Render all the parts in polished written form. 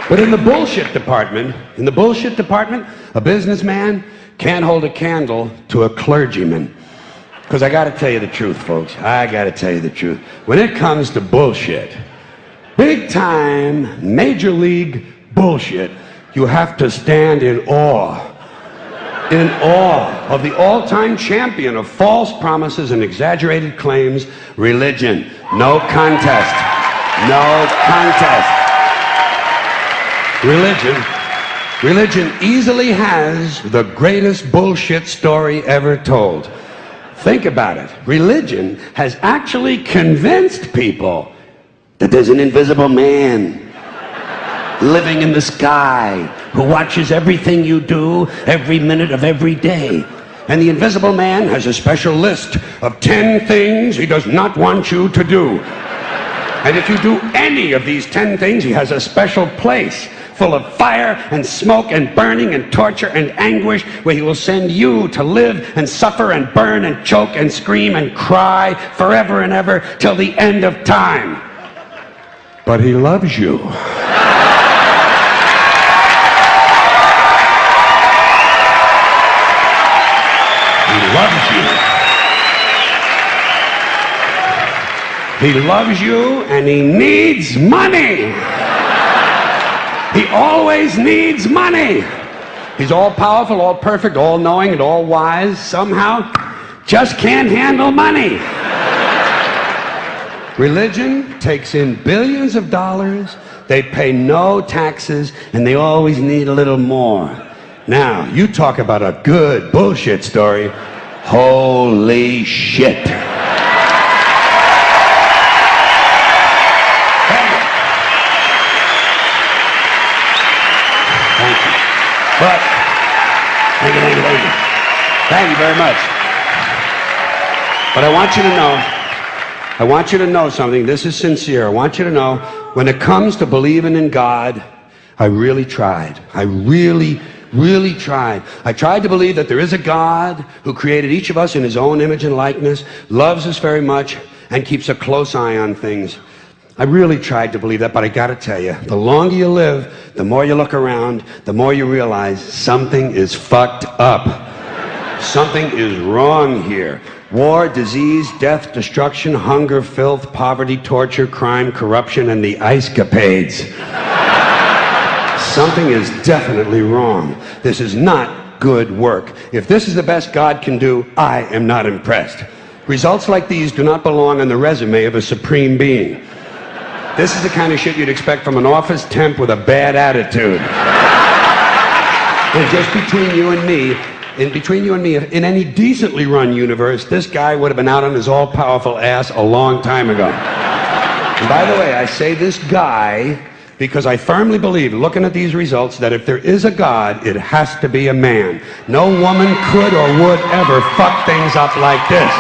But in the bullshit department, a businessman can't hold a candle to a clergyman. Because I got to tell you the truth, folks. I got to tell you the truth. When it comes to bullshit, big time, major league bullshit, you have to stand in awe of the all-time champion of false promises and exaggerated claims, religion. No contest. No contest. Religion easily has the greatest bullshit story ever told. Think about it. Religion has actually convinced people that there's an invisible man living in the sky who watches everything you do every minute of every day. And the invisible man has a special list of 10 things he does not want you to do. And if you do any of these 10 things, he has a special place full of fire and smoke and burning and torture and anguish, where he will send you to live and suffer and burn and choke and scream and cry forever and ever till the end of time. But he loves you. He loves you. He loves you, and he needs money. He always needs money. He's all powerful, all perfect, all knowing, and all wise. Somehow, just can't handle money. Religion takes in billions of dollars. They pay no taxes, and they always need a little more. Now, you talk about a good bullshit story. Holy shit. But, thank you very much. But I want you to know something. This is sincere. I want you to know, when it comes to believing in God, I really tried. I really tried. I tried to believe that there is a God who created each of us in his own image and likeness, loves us very much, and keeps a close eye on things. I really tried to believe that, but I gotta tell you, the longer you live, the more you look around, the more you realize something is fucked up. Something is wrong here. War, disease, death, destruction, hunger, filth, poverty, torture, crime, corruption, and the ice-capades. Something is definitely wrong. This is not good work. If this is the best God can do, I am not impressed. Results like these do not belong on the resume of a supreme being. This is the kind of shit you'd expect from an office temp with a bad attitude. And just between you and me, in any decently run universe, this guy would have been out on his all-powerful ass a long time ago. And by the way, I say this guy because I firmly believe, looking at these results, that if there is a God, it has to be a man. No woman could or would ever fuck things up like this.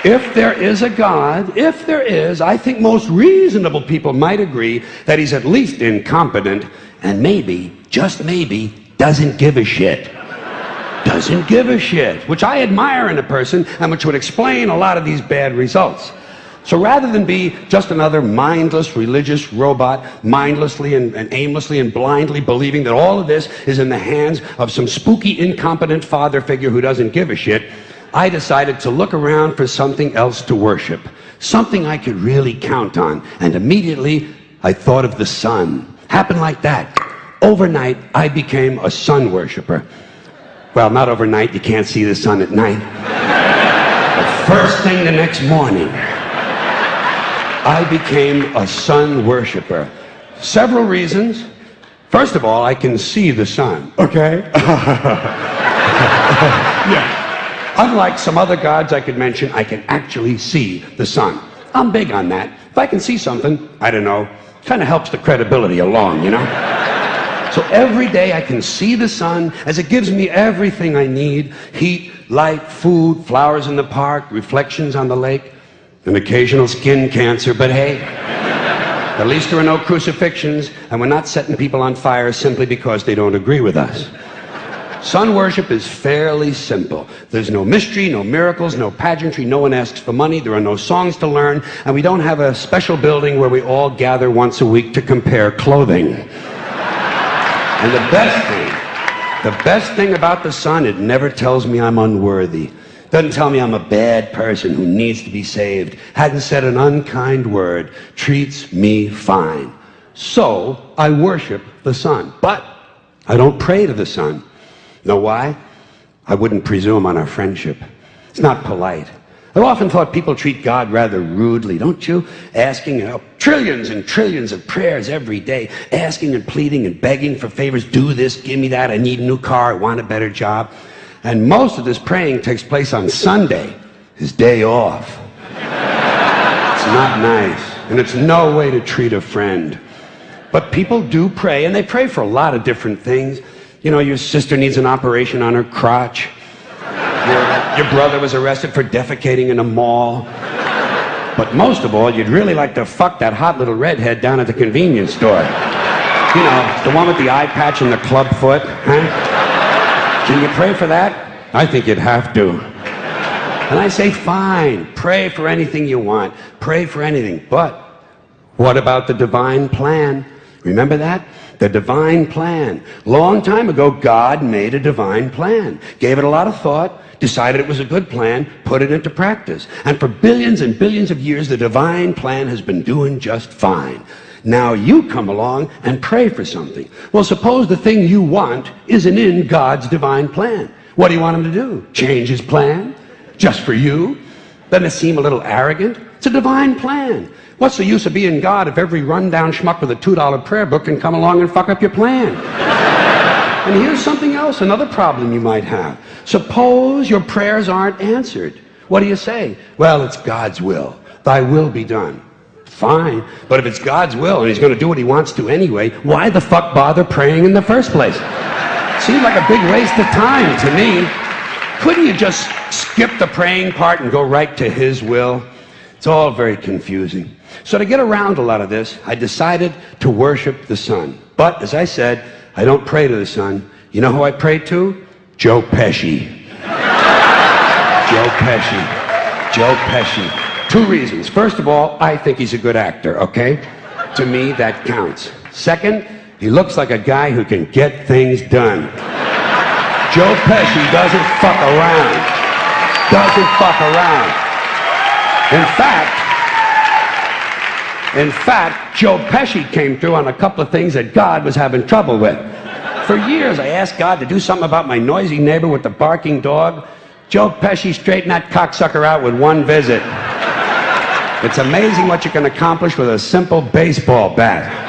If there is a God, if there is, I think most reasonable people might agree that he's at least incompetent and maybe, just maybe, doesn't give a shit. Doesn't give a shit, which I admire in a person and which would explain a lot of these bad results. So rather than be just another mindless religious robot, mindlessly and aimlessly and blindly believing that all of this is in the hands of some spooky, incompetent father figure who doesn't give a shit, I decided to look around for something else to worship, something I could really count on. And immediately, I thought of the sun. Happened like that. Overnight, I became a sun worshiper. Well, not overnight. You can't see the sun at night. But first thing the next morning, I became a sun worshiper. Several reasons. First of all, I can see the sun, okay? Yeah. Unlike some other gods I could mention, I can actually see the sun. I'm big on that. If I can see something, I don't know, kind of helps the credibility along, you know? So every day I can see the sun as it gives me everything I need: heat, light, food, flowers in the park, reflections on the lake, an occasional skin cancer, but hey, at least there are no crucifixions, and we're not setting people on fire simply because they don't agree with us. Sun worship is fairly simple. There's no mystery, no miracles, no pageantry. No one asks for money. There are no songs to learn. And we don't have a special building where we all gather once a week to compare clothing. And the best thing about the sun, it never tells me I'm unworthy. Doesn't tell me I'm a bad person who needs to be saved. Hadn't said an unkind word. Treats me fine. So I worship the sun. But I don't pray to the sun. Know why? I wouldn't presume on our friendship. It's not polite. I've often thought people treat God rather rudely, don't you? Asking trillions and trillions of prayers every day, asking and pleading and begging for favors. Do this, give me that, I need a new car, I want a better job. And most of this praying takes place on Sunday, his day off. It's not nice, and it's no way to treat a friend. But people do pray, and they pray for a lot of different things. You know, your sister needs an operation on her crotch. Your brother was arrested for defecating in a mall. But most of all, you'd really like to fuck that hot little redhead down at the convenience store. You know, the one with the eye patch and the club foot, huh? Can you pray for that? I think you'd have to. And I say, fine, pray for anything you want. Pray for anything. But what about the divine plan? Remember that? The divine plan. Long time ago, God made a divine plan. Gave it a lot of thought, decided it was a good plan, put it into practice. And for billions and billions of years, the divine plan has been doing just fine. Now you come along and pray for something. Well, suppose the thing you want isn't in God's divine plan. What do you want him to do? Change his plan? Just for you? Doesn't it seem a little arrogant? It's a divine plan. What's the use of being God if every rundown schmuck with a $2 prayer book can come along and fuck up your plan? And here's something else, another problem you might have. Suppose your prayers aren't answered. What do you say? Well, it's God's will. Thy will be done. Fine, but if it's God's will and he's going to do what he wants to anyway, why the fuck bother praying in the first place? Seems like a big waste of time to me. Couldn't you just skip the praying part and go right to his will? It's all very confusing. So to get around a lot of this, I decided to worship the sun. But, as I said, I don't pray to the sun. You know who I pray to? Joe Pesci. Joe Pesci. Joe Pesci. 2 reasons. First of all, I think he's a good actor, okay? To me, that counts. Second, he looks like a guy who can get things done. Joe Pesci doesn't fuck around. Doesn't fuck around. In fact, Joe Pesci came through on a couple of things that God was having trouble with. For years, I asked God to do something about my noisy neighbor with the barking dog. Joe Pesci straightened that cocksucker out with 1 visit. It's amazing what you can accomplish with a simple baseball bat.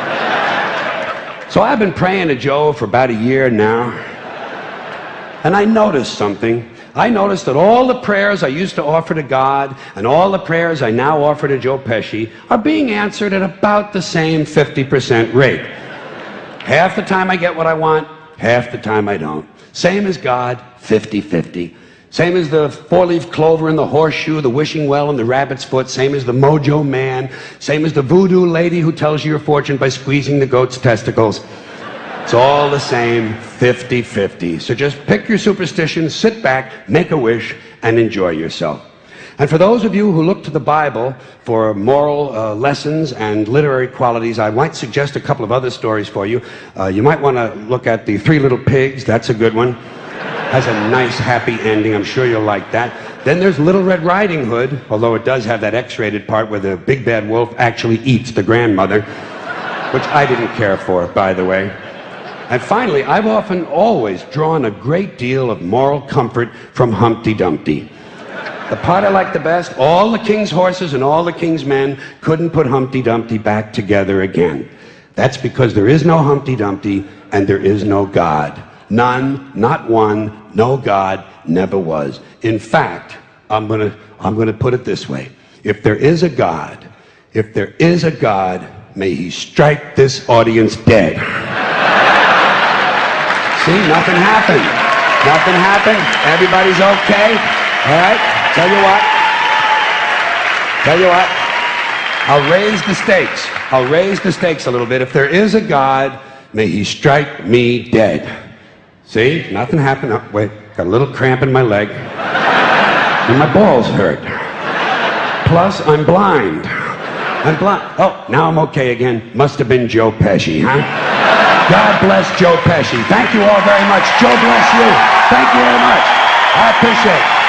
So I've been praying to Joe for about a year now, and I noticed something. I noticed that all the prayers I used to offer to God and all the prayers I now offer to Joe Pesci are being answered at about the same 50% rate. Half the time I get what I want, half the time I don't. Same as God, 50-50. Same as the 4-leaf clover and the horseshoe, the wishing well and the rabbit's foot. Same as the mojo man. Same as the voodoo lady who tells you your fortune by squeezing the goat's testicles. It's all the same, 50-50. So just pick your superstition, sit back, make a wish, and enjoy yourself. And for those of you who look to the Bible for moral lessons and literary qualities, I might suggest a couple of other stories for you. You might want to look at The 3 Little Pigs. That's a good one. Has a nice, happy ending. I'm sure you'll like that. Then there's Little Red Riding Hood, although it does have that X-rated part where the big bad wolf actually eats the grandmother, which I didn't care for, by the way. And finally, I've always drawn a great deal of moral comfort from Humpty Dumpty. The part I like the best, all the king's horses and all the king's men couldn't put Humpty Dumpty back together again. That's because there is no Humpty Dumpty and there is no God. None, not one, no God, never was. In fact, I'm gonna put it this way. If there is a God, may he strike this audience dead. See, nothing happened. Nothing happened. Everybody's okay. All right? Tell you what. I'll raise the stakes. I'll raise the stakes a little bit. If there is a God, may he strike me dead. See, nothing happened. Oh, wait, got a little cramp in my leg. And my balls hurt. Plus, I'm blind. I'm blind. Oh, now I'm okay again. Must have been Joe Pesci, huh? God bless Joe Pesci. Thank you all very much. Joe bless you. Thank you very much. I appreciate it.